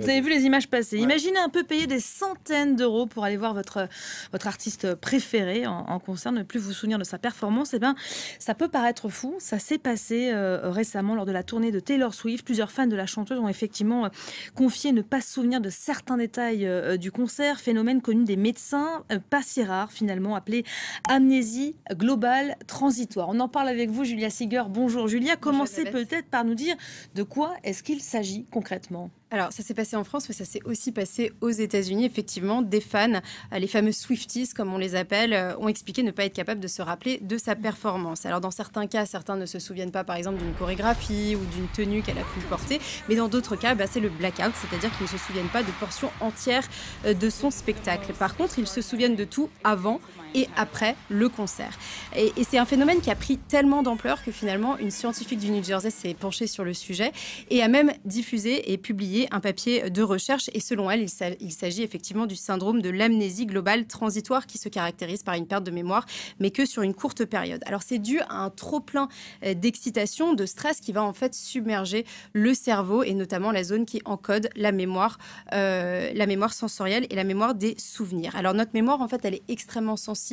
Vous avez vu les images passer. Ouais. Imaginez un peu payer des centaines d'euros pour aller voir votre artiste préféré en concert, ne plus vous souvenir de sa performance. Eh bien, ça peut paraître fou. Ça s'est passé récemment lors de la tournée de Taylor Swift. Plusieurs fans de la chanteuse ont effectivement confié ne pas se souvenir de certains détails du concert. Phénomène connu des médecins, pas si rare finalement, appelé amnésie globale transitoire. On en parle avec vous, Julia Seeger. Bonjour Julia. Commencez peut-être par nous dire de quoi est-ce qu'il s'agit concrètement. Alors, ça s'est passé en France, mais ça s'est aussi passé aux États-Unis. Effectivement, des fans, les fameux Swifties, comme on les appelle, ont expliqué ne pas être capables de se rappeler de sa performance. Alors, dans certains cas, certains ne se souviennent pas, par exemple, d'une chorégraphie ou d'une tenue qu'elle a pu porter. Mais dans d'autres cas, c'est le blackout, c'est-à-dire qu'ils ne se souviennent pas de portions entières de son spectacle. Par contre, ils se souviennent de tout avant et après le concert. Et c'est un phénomène qui a pris tellement d'ampleur que finalement, une scientifique du New Jersey s'est penchée sur le sujet et a même diffusé et publié un papier de recherche. Et selon elle, il s'agit effectivement du syndrome de l'amnésie globale transitoire qui se caractérise par une perte de mémoire, mais que sur une courte période. Alors, c'est dû à un trop-plein d'excitation, de stress qui va en fait submerger le cerveau et notamment la zone qui encode la mémoire sensorielle et la mémoire des souvenirs. Alors, notre mémoire, en fait, elle est extrêmement sensible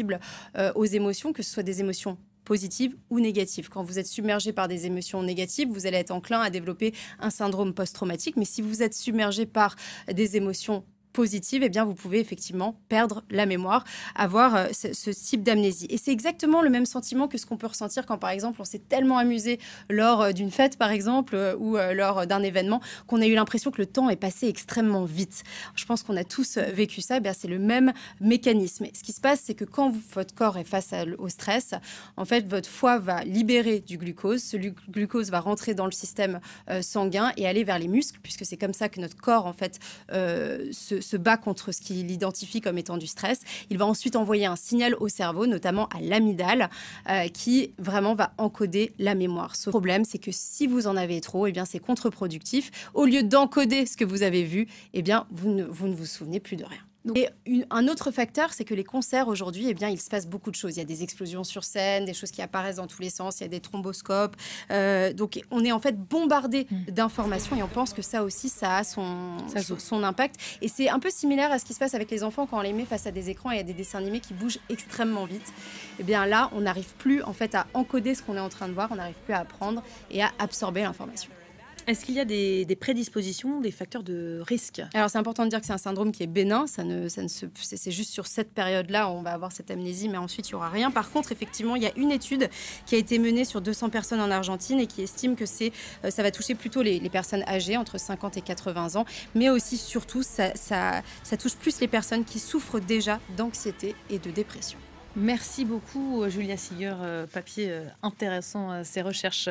aux émotions, que ce soit des émotions positives ou négatives. Quand vous êtes submergé par des émotions négatives, vous allez être enclin à développer un syndrome post-traumatique. Mais si vous êtes submergé par des émotions positives, eh bien, vous pouvez effectivement perdre la mémoire, avoir ce type d'amnésie. Et c'est exactement le même sentiment que ce qu'on peut ressentir quand, par exemple, on s'est tellement amusé lors d'une fête, par exemple, ou lors d'un événement, qu'on a eu l'impression que le temps est passé extrêmement vite. Je pense qu'on a tous vécu ça. Eh bien, c'est le même mécanisme. Et ce qui se passe, c'est que quand votre corps est face au stress, en fait, votre foie va libérer du glucose. Ce glucose va rentrer dans le système sanguin et aller vers les muscles, puisque c'est comme ça que notre corps, en fait, se bat contre ce qu'il identifie comme étant du stress. Il va ensuite envoyer un signal au cerveau, notamment à l'amygdale, qui vraiment va encoder la mémoire. Ce problème, c'est que si vous en avez trop, eh bien, c'est contre-productif. Au lieu d'encoder ce que vous avez vu, eh bien, vous ne vous souvenez plus de rien. Et un autre facteur, c'est que les concerts aujourd'hui, eh bien, il se passe beaucoup de choses. Il y a des explosions sur scène, des choses qui apparaissent dans tous les sens, il y a des thromboscopes. Donc, on est en fait bombardé d'informations et on pense que ça aussi, ça a son impact. Et c'est un peu similaire à ce qui se passe avec les enfants quand on les met face à des écrans et à des dessins animés qui bougent extrêmement vite. Eh bien là, on n'arrive plus en fait à encoder ce qu'on est en train de voir, on n'arrive plus à apprendre et à absorber l'information. Est-ce qu'il y a des prédispositions, des facteurs de risque? Alors, c'est important de dire que c'est un syndrome qui est bénin. C'est juste sur cette période-là où on va avoir cette amnésie, mais ensuite, il n'y aura rien. Par contre, effectivement, il y a une étude qui a été menée sur 200 personnes en Argentine et qui estime que ça va toucher plutôt les personnes âgées, entre 50 et 80 ans, mais aussi, surtout, ça touche plus les personnes qui souffrent déjà d'anxiété et de dépression. Merci beaucoup, Julia Seeger. Papier intéressant, ces recherches.